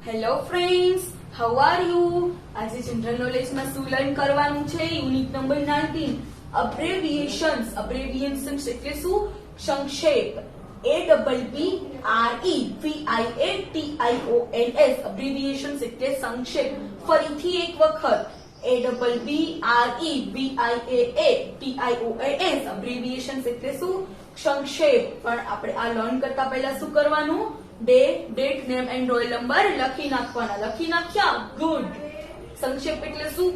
Hello friends, how are you? આજે general knowledge માં શું લર્ન કરવાનું છે? Unit number 19 અબ્રેવિએશન્સ. અબ્રેવિએશન્સ એટલે શું? સંક્ષેપ. ABBREVIATIONS. અબ્રેવિએશન્સ એટલે સંક્ષેપ. ફરીથી એક વખત ABBREVIATIONS. અબ્રેવિએશન્સ એટલે શું? સંક્ષેપ. પણ આપણે આ લર્ન કરતા પહેલા શું કરવાનું? Date, name and roll number લખી નાખવાના. લખી નાખ્યા? ગુડ. સંક્ષેપ એટલે શું?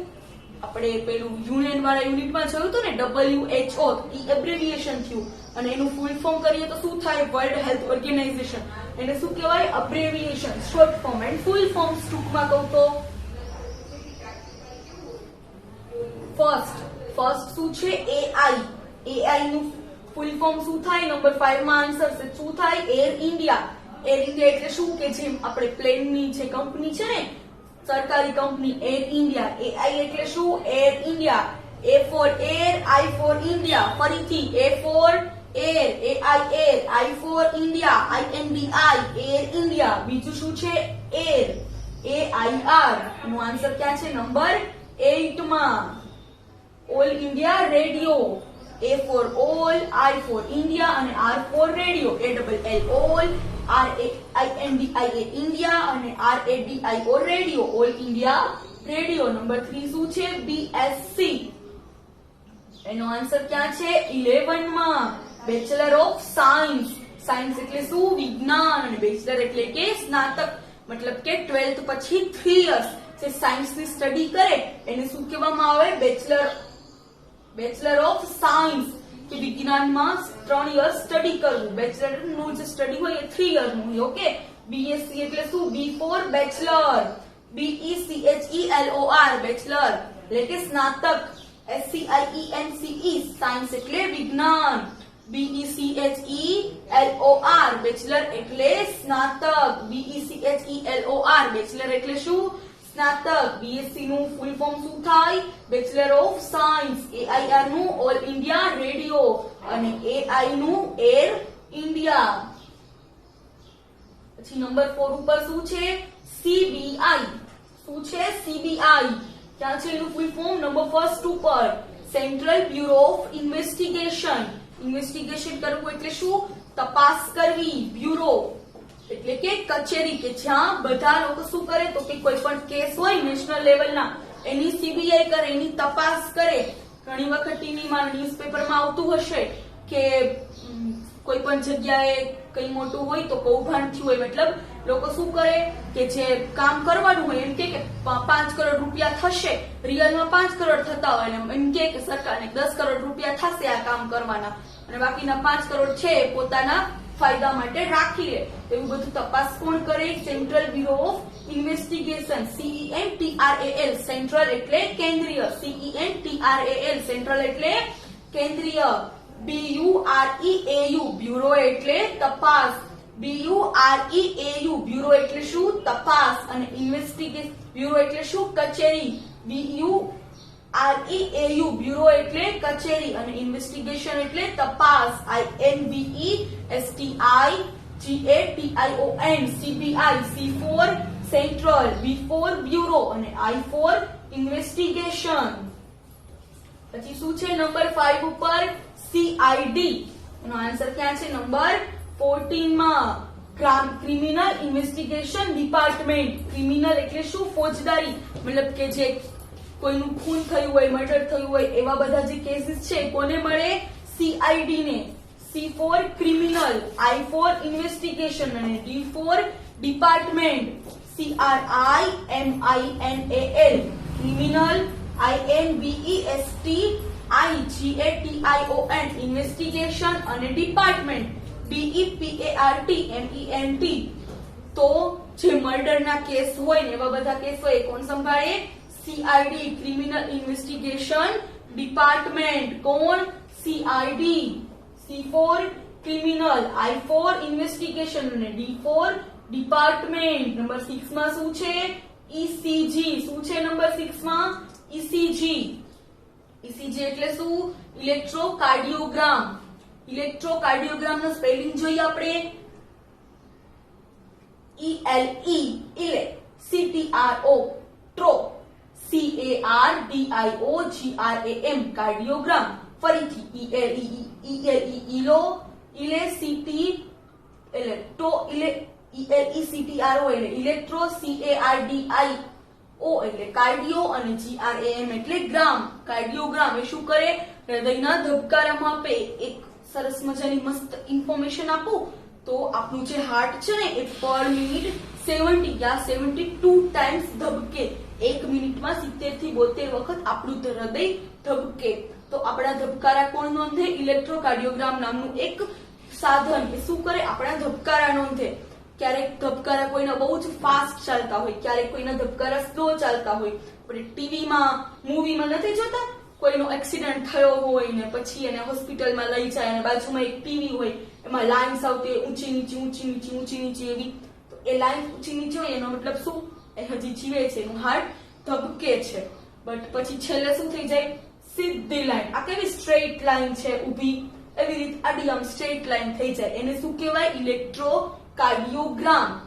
આપણે પેલું યુનિયન વાળા યુનિટમાં જોયું હતું ને, WHO, ઈ એબ્રેવિએશન થયું અને એનું ફૂલ ફોર્મ કરીએ તો શું થાય? World health organization. એને શું કહેવાય? Abbreviation. Short form and full form ટૂંકમાં કહું તો ફર્સ્ટ શું છે? AI નું ફૂલ ફોર્મ શું થાય? નંબર 5 માં આન્સર છે. શું થાય? Air India. એર ઇન્ડિયા એટલે શું? કે જેમ આપણે પ્લેન ની જે કંપની છે ને, સરકારી કંપની, એર ઇન્ડિયા. AI એટલે શું? Air India. A for air, I for India. ફરીથી A for air, AI air, I for India, INDI, air India. બીજું શું છે? air, AIR. નો આન્સર ક્યાં છે? નંબર 8 માં. All India radio. A for all, I for India અને R for radio. ALL all, RAINDIA India અને RADIO radio. All India Radio. Number 3 શું છે? BSc. એનો આન્સર ક્યાં છે? 11 માં. Bachelor of science. સાયન્સ એટલે શું? વિજ્ઞાન. અને બેચલર એટલે કે સ્નાતક, મતલબ કે 12th પછી 3 years જે સાયન્સ ની સ્ટડી કરે એને શું કહેવામાં આવે? Bachelor of science. કે વિજ્ઞાનમાં 3 years સ્ટડી કરવું. બેચલર નું જે સ્ટડી હોય એ 3 year નું હોય. ઓકે. BSc એટલે શું? B for bachelor. BECHELOR bachelor એટલે કે સ્નાતક. SCIENCE સાયન્સ એટલે વિજ્ઞાન. BECHELOR બેચલર એટલે સ્નાતક. BECHELOR બેચલર એટલે શું? સ્નાતક. BSc નું ફૂલ ફોર્મ શું થાય? Bachelor of science. AIR નું ઓલ ઇન્ડિયા રેડિયો અને AI નું એર ઇન્ડિયા. પછી નંબર 4 ઉપર શું છે? CBI. શું છે? CBI. ક્યાં છે એનું ફૂલ ફોર્મ? નંબર 1 ઉપર. Central bureau of investigation. Investigation કરવું એટલે શું? તપાસ કરવી. બ્યુરો એટલે કે કચેરી, કે જ્યાં બધા લોકો શું કરે તો કે કોઈ પણ કેસ હોય નેશનલ લેવલના એની CBI કરે, એની તપાસ કરે. ઘણી વખત ટીવીમાં, ન્યૂઝપેપરમાં આવતું હશે કે કોઈ પણ જગ્યાએ કઈ મોટું હોય તો કૌભાંડ થયું હોય, મતલબ લોકો શું કરે કે જે કામ કરવાનું હોય એમ કે 5 કરોડ રૂપિયા થશે, રિયલમાં 5 કરોડ થતા હોય, એમ કે સરકારને 10 કરોડ રૂપિયા થશે આ કામ કરવાના અને બાકીના 5 કરોડ છે પોતાના ફાયદા માટે રાખી લે. એવું બધું તપાસ કોણ કરે? Central bureau of investigation. CENTRAL. Central એટલે કેન્દ્રીય. CENTRAL સેન્ટ્રલ એટલે કેન્દ્રીય. BUREAU બ્યુરો એટલે તપાસ. BUREAU બ્યુરો એટલે શું? તપાસ. અને ઇન્વેસ્ટિગેશન બ્યુરો એટલે શું? કચેરી. BUREAU બ્યુરો એટલે કચેરી અને ઇન્વેસ્ટિગેશન એટલે તપાસ. INVESTIGATION. CBI. C for central, B for bureau અને I for ઇન્વેસ્ટિગેશન. પછી શું છે નંબર 5 ઉપર? CID. એનો આન્સર ક્યાં છે? નંબર 14 માં. Criminal investigation department. ક્રિમિનલ એટલે શું? ફોજદારી, મતલબ કે જે કોઈનું ખૂન થયું હોય, મર્ડર થયું હોય, એવા બધા જે કેસીસ છે કોને મળે? CID ને. C for criminal, I for investigation અને D for department. CRIMINAL criminal, INVESTIGATION investigation અને ડિપાર્ટમેન્ટ DEPARTMENT. તો જે મર્ડર ના કેસ હોય ને એવા બધા કેસ હોય કોણ સંભાળે? CID criminal investigation department. કોણ? CID. C for criminal, I for investigation અને D for ડિપાર્ટમેન્ટ. નંબર 6 માં શું છે? ECG. શું છે નંબર 6 માં? ECG. ECG એટલે શું? ઇલેક્ટ્રોકાર્ડિયોગ્રામ. ઇલેક્ટ્રોકાર્ડિયોગ્રામ નો સ્પેલિંગ જોઈએ આપણે. ELE. CRO ટ્રો CARDIOGRAM cardiogram. ફરીથી ELE ઇલેસિટી એટલે ટો ELECTRO એટલે ઇલેક્ટ્રો CARDIO એટલે કાર્ડિયો અને GRAM એટલે ગ્રામ. કાર્ડિયોગ્રામ એ શું કરે? હૃદયના ધબકારા માપે. એક સરસ મજાની મસ્ત ઇન્ફોર્મેશન આપું તો આપણું જે હાર્ટ છે ને એ પર મિનિટ 70 યા 72 ટાઈમ્સ ધબકે. એક મિનિટમાં 70 થી 72 વખત આપણું હૃદય ધબકે. તો આપણા ધબકારા કોણ નોંધે? ઇલેક્ટ્રોકાર્ડિયોગ્રામ નામનું એક સાધન એ શું કરે? આપણા ધબકારા નોંધે. ક્યારેક ધબકારા કોઈના બહુ જ ફાસ્ટ ચાલતા હોય, ક્યારેક કોઈના ધબકારા સ્લો ચાલતા હોય. આપણે ટીવીમાં મૂવીમાં નથી જોતા કોઈનો એક્સિડન્ટ થયો હોય ને પછી એને હોસ્પિટલમાં લઈ જાય અને બાજુમાં એક ટીવી હોય એમાં લાઇન્સ આવતી હોય ઊંચી નીચી ઊંચી નીચી ઊંચી નીચી એવી. તો એ લાઇન ઊંચી નીચી હોય એનો મતલબ શું? એ હજી જીવે છે, એનું હાર્ટ ધબકે છે. બટ પછી છેલ્લે શું થઈ જાય? સીધી લાઈન. આ કેવી સ્ટ્રેટ લાઈન છે ઊભી, એવી રીતે આડી આમ સ્ટ્રેટ લાઈન થઈ જાય. એને શું કહેવાય? ઇલેક્ટ્રોકાર્ડિયોગ્રામ.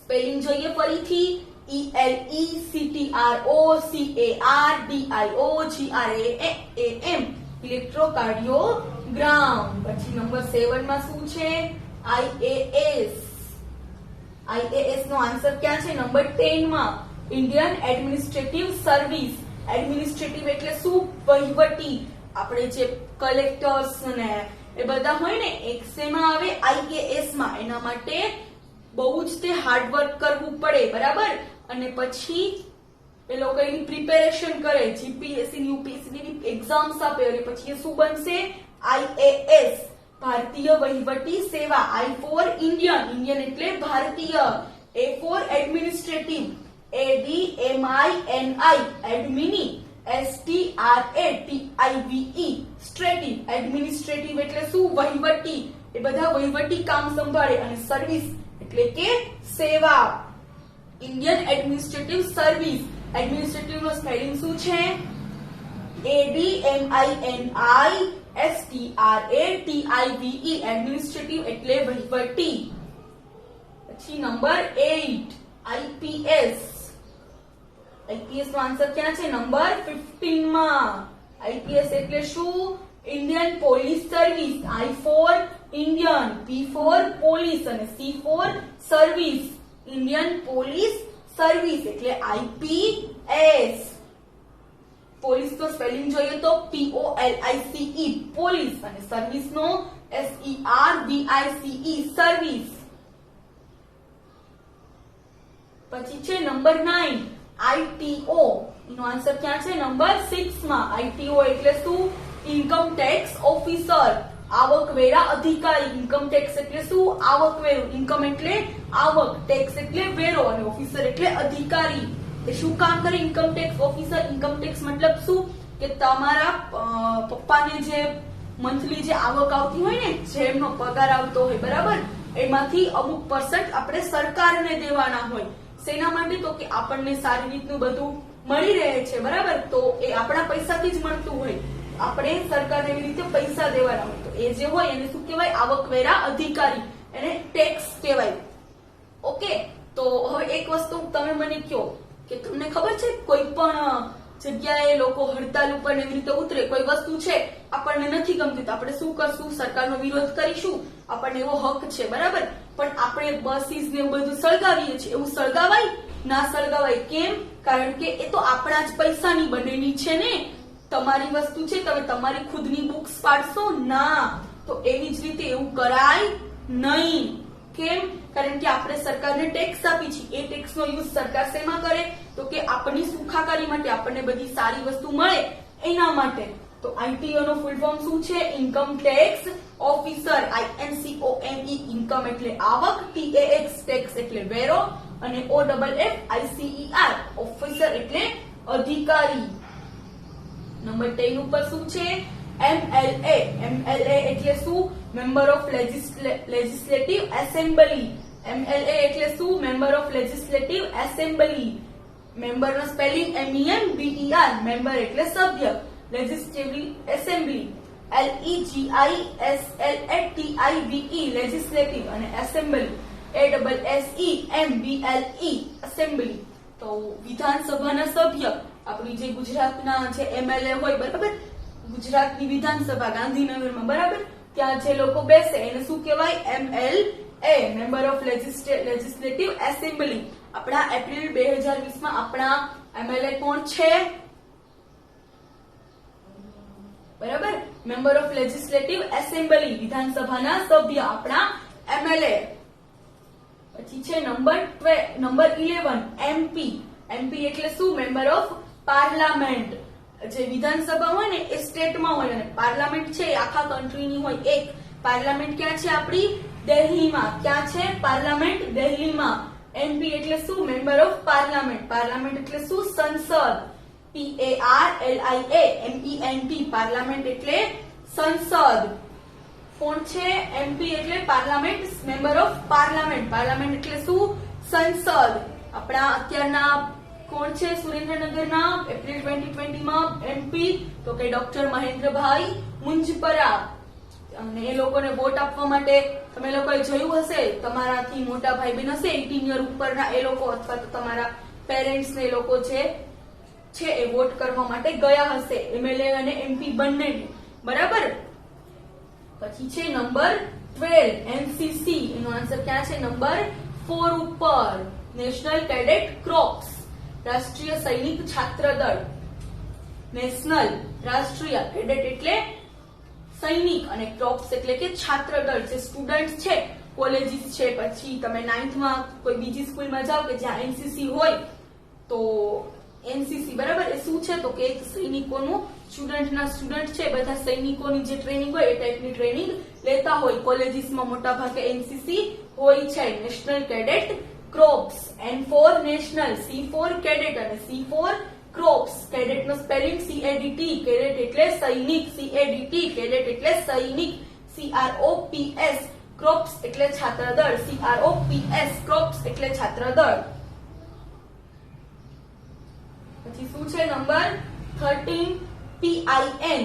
સ્પેલિંગ જોઈએ ફરીથી. ELECTROCARDIOGRAM electrocardiogram. પછી નંબર 7 માં શું છે? IAS. IAS નો આન્સર ક્યાં છે? નંબર 10 માં. Indian administrative service. એડમિનિસ્ટ્રેટિવ એટલે શું? વહીવટી. આપણે જે કલેક્ટર્સ ને એ બધા હોય ને એક શેમાં આવે? IAS માં. એના માટે બહુ જ તે હાર્ડવર્ક કરવું પડે, બરાબર? અને પછી એ લોકો એની પ્રિપેરેશન કરે, જીપીએસસી ની યુપીએસસી ની એક્ઝામ્સ આપે અને પછી એ શું બનશે? IAS ભારતીય વહીવટી સેવા. I for Indian. ઇન્ડિયન એટલે ભારતીય. A for administrative. ADMINI admini. STRATIVE strative. Administrative એટલે શું? વહીવટી. એ બધા વહીવટી કામ સંભાળે. અને સર્વિસ એટલે કે સેવા. Indian administrative service. એડમિનિસ્ટ્રેટિવ નો સ્પેલિંગ શું છે? ADMINI એડમિનિસ્ટ્રેટિવ એટલે વહીવટી. પછી નંબર 8 IPS. IPS નો આન્સર ક્યાં છે? નંબર 15 માં. IPS એટલે શું? Indian police service. I for Indian, P for police અને C for service. Indian police service એટલે IPS. પોલીસ નો સ્પેલિંગ જોઈએ તો POLICE પોલીસ અને સર્વિસ નો SERVICE સર્વિસ. પછી છે નંબર 9 ITO. એનો આન્સર ક્યાં છે? નંબર 6 માં. ITO એટલે શું? Income tax officer. આવકવેરા અધિકારી. ઇન્કમ ટેક્સ એટલે શું? આવકવેરો. ઇન્કમ એટલે આવક, ટેક્સ એટલે વેરો અને ઓફિસર એટલે અધિકારી. એ શું કામ કરે income tax officer? Income tax મતલબ શું? કે તમારા પપ્પાને જે મંથલી જે આવક આવતી હોય ને, જે એમનો પગાર આવતો હોય, બરાબર, એમાંથી અમુક % આપણે સરકારને દેવાના હોય. શેના માટે? તો કે આપણને સારી રીતનું બધું મળી રહે છે, બરાબર? તો એ આપણા પૈસાથી જ મળતું હોય. આપણે સરકારને એવી રીતે પૈસા દેવાના હોય. તો એ જે હોય એને શું કહેવાય? આવકવેરા અધિકારી. એને ટેક્સ કહેવાય. ઓકે. તો હવે એક વસ્તુ તમે મને કહો કે તમને ખબર છે કોઈ પણ જગ્યાએ લોકો હડતાલ ઉપર એવી રીતે ઉતરે, કોઈ વસ્તુ છે આપણને નથી ગમતી તો આપણે શું કરશું? સરકારનો વિરોધ કરીશું. આપણને એવો હક છે, બરાબર? પણ આપણે બસીસ ને એવું બધું સળગાવીએ છીએ. એવું સળગાવાય? ના સળગાવાય. કેમ? કારણ કે એ તો આપણા જ પૈસાની બનેલી છે ને. તમારી વસ્તુ છે, તમે તમારી ખુદની બુક્સ પાડશો? ના. તો એવી જ રીતે એવું કરાય નહીં. કેમ? કારણ કે આપણે સરકારને ટેક્સ આપી છે. એ ટેક્સ નો યુઝ સરકાર શેમાં કરે? તો કે આપણી સુખાકારી માટે, આપણને બધી સારી વસ્તુ મળે એના માટે. તો ITO નો ફૂલ ફોર્મ શું છે? Income tax officer. INCOME income એટલે આવક, TAX ટેક્સ એટલે વેરો અને OFFICER ઓફિસર એટલે અધિકારી. નંબર 10 ઉપર શું છે? MLA. MLA એટલે શું? Member of legislative assembly. MLA એટલે શું? Member of legislative assembly. Member નો સ્પેલિંગ MEMBER. મેમ્બર એટલે સભ્ય. લેજિસ્લેટિવ એસેમ્બલી LEGISLATIVE લેજિસ્લેટિવ અને એસેમ્બલી ASSEMBLE એસેમ્બલી. તો વિધાનસભાના સભ્ય આપણી જે ગુજરાતના જે એમએલએ હોય, બરાબર, ગુજરાતની વિધાનસભા ગાંધીનગરમાં, બરાબર, ત્યાં જે લોકો બેસે એને શું કહેવાય? MLA, member of legislative assembly. આપણા એપ્રિલ 2020 માં આપણા એમએલએ કોણ છે? બરાબર, મેમ્બર ઓફ લેજિસ્લેટિવ એસેમ્બલી, વિધાનસભાના સભ્ય આપણા એમએલએ. પછી છે નંબર 11 MP. MP એટલે શું? Member of parliament. જે વિધાનસભા હોય ને એ સ્ટેટમાં હોય અને પાર્લામેન્ટ છે એ આખા કન્ટ્રીની હોય. એક પાર્લામેન્ટ ક્યાં છે? આપણી દિલ્હીમાં. ક્યાં છે પાર્લામેન્ટ? દિલ્હીમાં. MP એટલે શું? Member of parliament. પાર્લામેન્ટ એટલે શું? સંસદ. PARLIAMENT, પાર્લામેન્ટ એટલે સંસદ. કોણ છે? MP એટલે parliament, member of parliament. Parliament એટલે શું? સંસદ. આપણા અત્યારના કોણ છે સુરેન્દ્રનગરના એપ્રિલ 2020 માં MP? તો કે ડોક્ટર મહેન્દ્રભાઈ મુંજપરા. અને એ લોકોને વોટ આપવા માટે તમે લોકોએ જોયું હશે, તમારાથી મોટા ભાઈ બહેન હશે 18 યર ઉપરના, એ લોકો અથવા તો તમારા પેરેન્ટ્સ ને એ લોકો જે છે એ વોટ કરવા માટે ગયા હશે, MLA અને MP બંને, બરાબર. પછી છે નંબર 12 NCC. એનો આન્સર ક્યાં છે? નંબર 4 ઉપર. નેશનલ કેડેટ ક્રોપ્સ, રાષ્ટ્રીય સૈનિક છાત્ર દળ. નેશનલ, રાષ્ટ્રીય, કેડેટ એટલે સૈનિક અને ક્રોપ્સ એટલે કે છાત્ર દળ. જે સ્ટુડન્ટ છે, કોલેજીસ છે, પછી તમે 9th માં કોઈ બીજી સ્કૂલમાં જાઓ કે જ્યાં NCC હોય, તો NCC, બરાબર, એ શું છે? તો કે સૈનિકોનું સ્ટુડન્ટ છે, બધા સૈનિકોની જે ટ્રેનિંગ હોય એ ટાઈપની ટ્રેનિંગ લેતા હોય. કોલેજીસમાં મોટા ભાગે NCC હોય છે. National cadet crops. N for national, C for cadet અને C for ક્રોપ્સ. કેડેટ નો સ્પેલિંગ CADT. કેડેટ એટલે સૈનિક. CADT, કેડેટ એટલે સૈનિક. CROPS, ક્રોપ્સ એટલે છાત્ર દળ. CROPS, ક્રોપ્સ એટલે છાત્ર દળ. પછી શું છે? Number 13 PIN.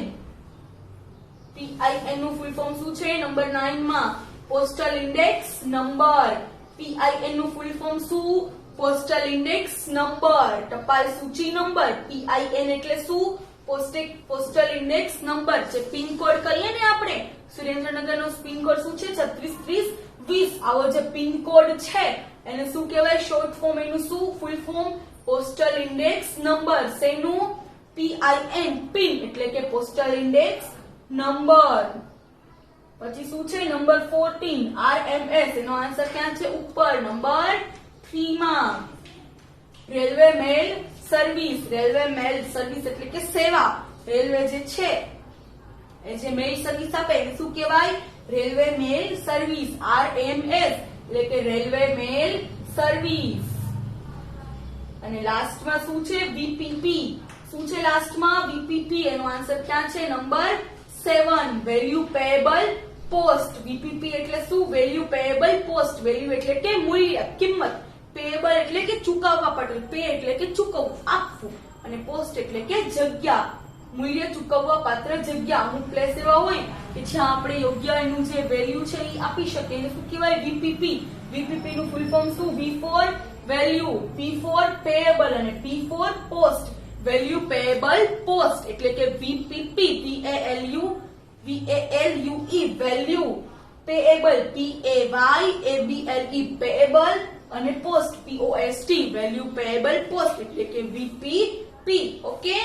PIN નું ફૂલ ફોર્મ શું છે? નંબર 9 માં પોસ્ટલ ઇન્ડેક્સ નંબર. PIN નું ફૂલ ફોર્મ શું? પોસ્ટલ ઇન્ડેક્સ નંબર, ટપાલ સૂચિ નંબર. PIN એટલે શું? Postal index number. જે પિન કોડ કહીએ ને આપણે, સુરેન્દ્રનગરનો પિન કોડ શું છે? 363020. આવો જે પિન કોડ છે એને શું કહેવાય? Short form. એનું શું full form? Postal index number. શેનું? PIN, પિન એટલે કે પોસ્ટલ ઇન્ડેક્સ નંબર. પછી શું છે? Number 14 RMS. એનો આન્સર ક્યાં છે? ઉપર, નંબર 3 માં. રેલવે મેલ સર્વિસ. રેલવે મેલ સર્વિસ એટલે કે સેવા. રેલવે જે છે એ જે મેલ સર્વિસ આપે એને શું કહેવાય? રેલવે મેલ સર્વિસ. RMS એટલે કે રેલવે મેલ સર્વિસ. અને લાસ્ટમાં શું છે? VPP. શું છે લાસ્ટમાં? VPP. એનો આન્સર ક્યાં છે? Number 7 value payable post. VPP એટલે શું? Value payable post. વેલ્યુ એટલે કે મૂલ્ય, કિંમત. પેએબલ એટલે કે ચૂકવવા પડે. પે એટલે કે ચૂકવવું, આપવું. અને પોસ્ટ એટલે કે જગ્યા, મૂલ્ય ચૂકવવા પાત્ર જગ્યા. અમુક પ્લેસ એવા હોય કે જ્યાં આપણે યોગ્ય એનું જે વેલ્યુ છે એ આપી શકીએ. એને શું કહેવાય? VPP. VPP નું ફૂલ ફોર્મ શું? V for value, P for payable અને P for post. Value payable post એટલે કે VPP. VALUE, value. Payable, PAYABLE, payable. અને post, POST, value payable post એટલે કે VPP. ઓકે.